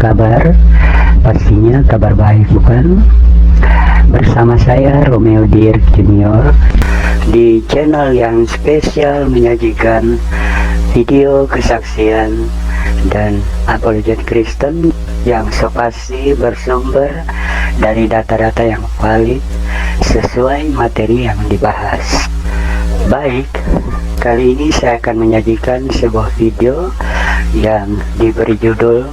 kabar? Pastinya kabar baik, bukan? Bersama saya Romeo Dir Junior di channel yang spesial menyajikan video kesaksian dan apologet Kristen yang pasti bersumber dari data-data yang valid sesuai materi yang dibahas. Baik, kali ini saya akan menyajikan sebuah video yang diberi judul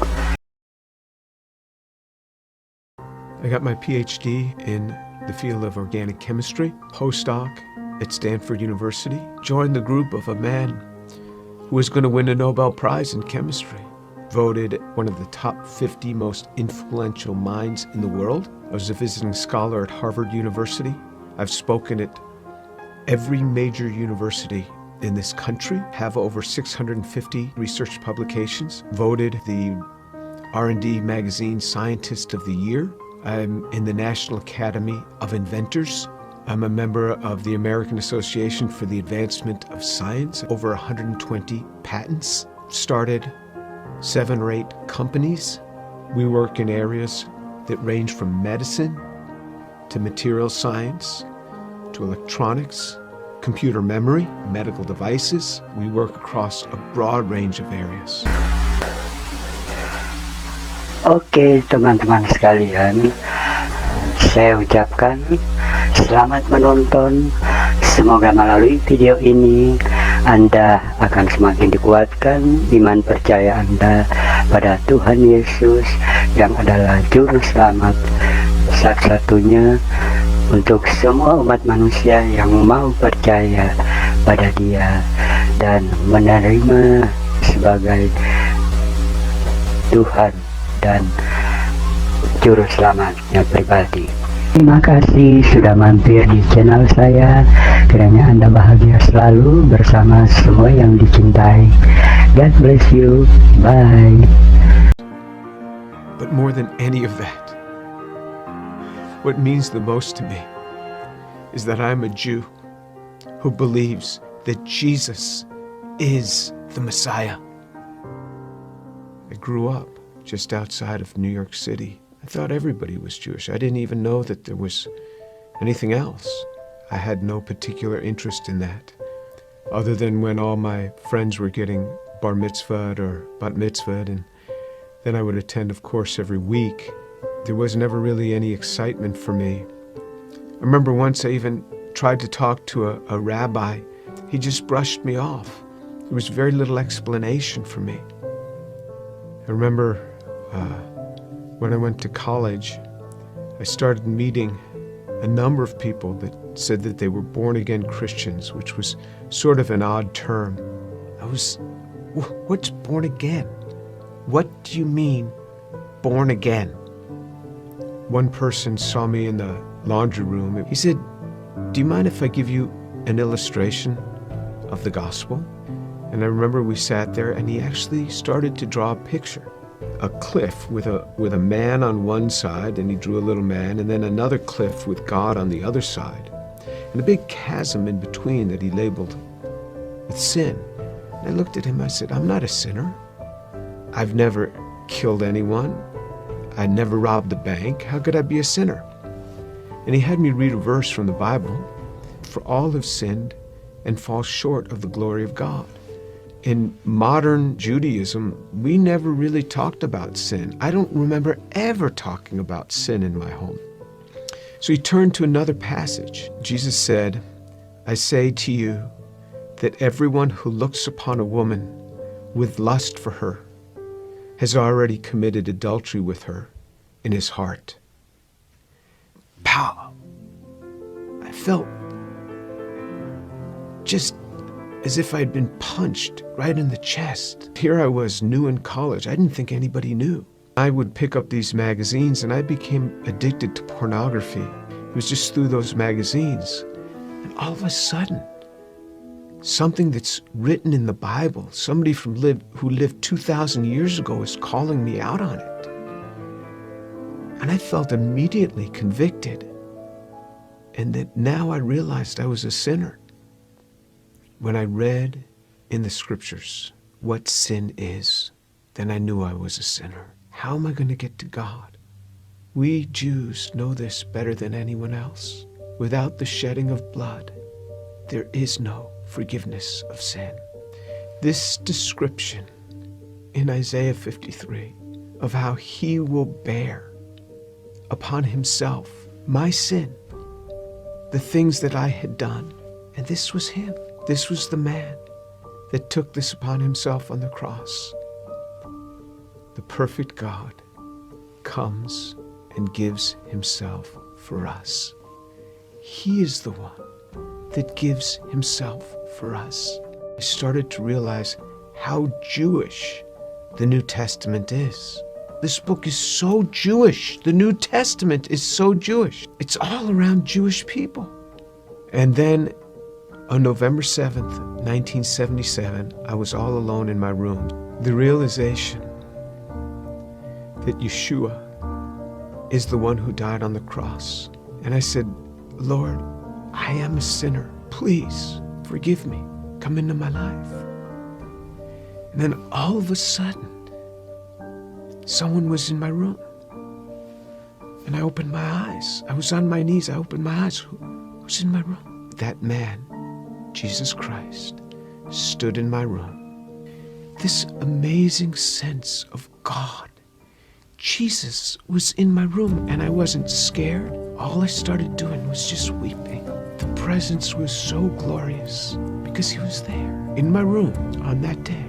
I got my PhD in the field of organic chemistry, postdoc at Stanford University, joined the group of a man who was going to win a Nobel Prize in chemistry, voted one of the top 50 most influential minds in the world. I was a visiting scholar at Harvard University. I've spoken at every major university in this country, have over 650 research publications, voted the R&D magazine Scientist of the Year. I'm in the National Academy of Inventors. I'm a member of the American Association for the Advancement of Science, over 120 patents, started 7 or 8 companies. We work in areas that range from medicine to material science to electronics, computer memory, medical devices. We work across a broad range of areas. Oke, teman-teman sekalian, saya ucapkan selamat menonton. Semoga melalui video ini Anda akan semakin dikuatkan iman percaya Anda pada Tuhan Yesus yang adalah Juru Selamat satu-satunya untuk semua umat manusia yang mau percaya pada Dia dan menerima sebagai Tuhan dan Juru Selamatnya pribadi. Terima kasih sudah mampir di channel saya. Kiranya Anda bahagia selalu bersama semua yang dicintai. God bless you. Bye. But more than any of that, what means the most to me is that I'm a Jew who believes that Jesus is the Messiah. I grew up just outside of New York City. I thought everybody was Jewish. I didn't even know that there was anything else. I had no particular interest in that, other than when all my friends were getting bar mitzvahed or bat mitzvahed, and then I would attend, of course, every week. There was never really any excitement for me. I remember once I even tried to talk to a rabbi. He just brushed me off. There was very little explanation for me. I remember when I went to college, I started meeting a number of people that said that they were born-again Christians, which was sort of an odd term. What's born again? What do you mean, born again? One person saw me in the laundry room. He said, "Do you mind if I give you an illustration of the gospel?" And I remember we sat there and he actually started to draw a picture. A cliff with a man on one side, and he drew a little man, and then another cliff with God on the other side, and a big chasm in between that he labeled with sin. And I looked at him, I said, "I'm not a sinner. I've never killed anyone. I never robbed a bank. How could I be a sinner?" And he had me read a verse from the Bible, "For all have sinned and fall short of the glory of God." In modern Judaism, we never really talked about sin. I don't remember ever talking about sin in my home. So he turned to another passage. Jesus said, "I say to you that everyone who looks upon a woman with lust for her has already committed adultery with her in his heart." Pow! I felt just as if I'd been punched right in the chest. Here I was, new in college. I didn't think anybody knew. I would pick up these magazines and I became addicted to pornography. It was just through those magazines. And all of a sudden, something that's written in the Bible, somebody who lived 2,000 years ago is calling me out on it. And I felt immediately convicted. And that now I realized I was a sinner. When I read in the scriptures what sin is, then I knew I was a sinner. How am I going to get to God? We Jews know this better than anyone else. Without the shedding of blood, there is no forgiveness of sin. This description in Isaiah 53 of how he will bear upon himself my sin, the things that I had done. And this was him. This was the man that took this upon himself on the cross. The perfect God comes and gives himself for us. He is the one that gives himself for us. I started to realize how Jewish the New Testament is. This book is so Jewish. The New Testament is so Jewish. It's all around Jewish people. And then on November 7th, 1977, I was all alone in my room. The realization that Yeshua is the one who died on the cross. And I said, Lord, I am a sinner. Please forgive me. Come into my life. And then all of a sudden, someone was in my room. And I opened my eyes. I was on my knees. I opened my eyes. Who's in my room? That man, Jesus Christ, stood in my room. This amazing sense of God. Jesus was in my room, and I wasn't scared. All I started doing was just weeping. The presence was so glorious because he was there in my room on that day.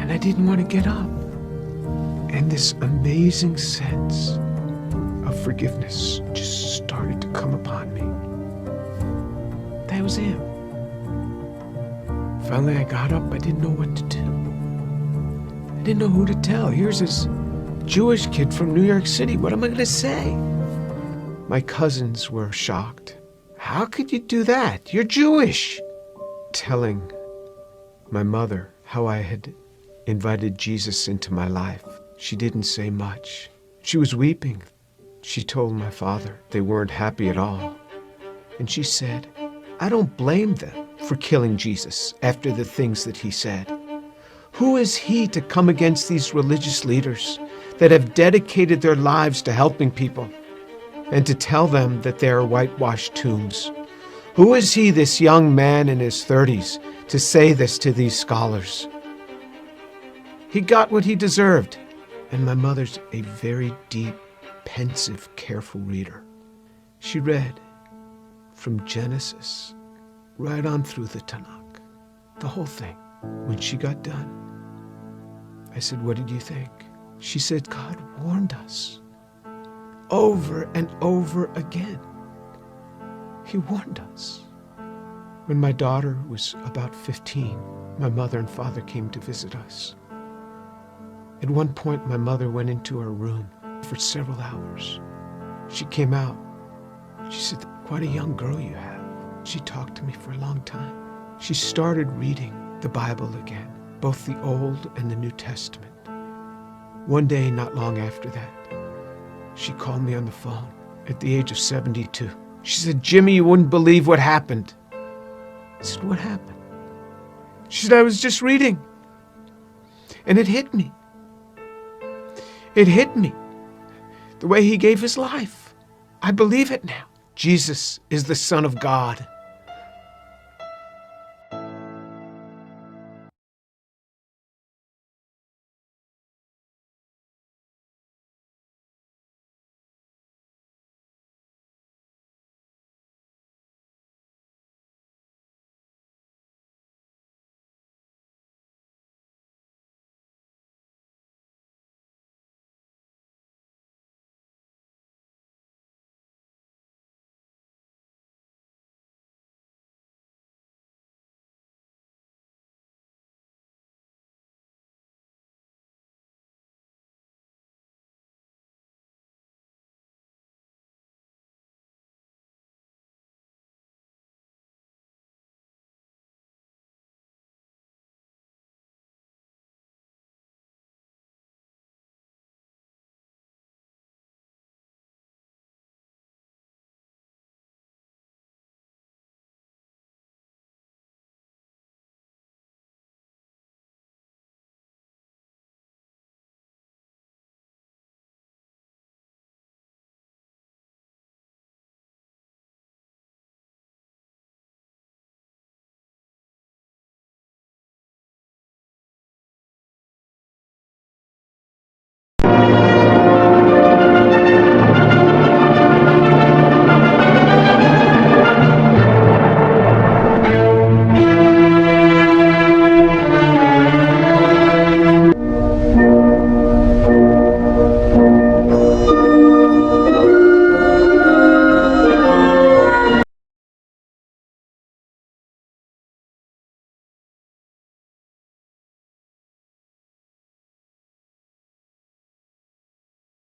And I didn't want to get up. And this amazing sense of forgiveness just started to come upon me. That was him. Finally, I got up. I didn't know what to do. I didn't know who to tell. Here's this Jewish kid from New York City. What am I going to say? My cousins were shocked. How could you do that? You're Jewish. Telling my mother how I had invited Jesus into my life. She didn't say much. She was weeping. She told my father they weren't happy at all. And she said, I don't blame them for killing Jesus after the things that he said. Who is he to come against these religious leaders that have dedicated their lives to helping people and to tell them that they are whitewashed tombs? Who is he, this young man in his 30s, to say this to these scholars? He got what he deserved. And my mother's a very deep, pensive, careful reader. She read from Genesis right on through the Tanakh, the whole thing. When she got done, I said, what did you think? She said, God warned us over and over again. He warned us. When my daughter was about 15, my mother and father came to visit us. At one point, my mother went into her room for several hours. She came out. She said, quite a young girl you have. She talked to me for a long time. She started reading the Bible again, both the Old and the New Testament. One day, not long after that, she called me on the phone at the age of 72. She said, Jimmy, you wouldn't believe what happened. I said, what happened? She said, I was just reading. And it hit me. It hit me. The way he gave his life. I believe it now. Jesus is the Son of God.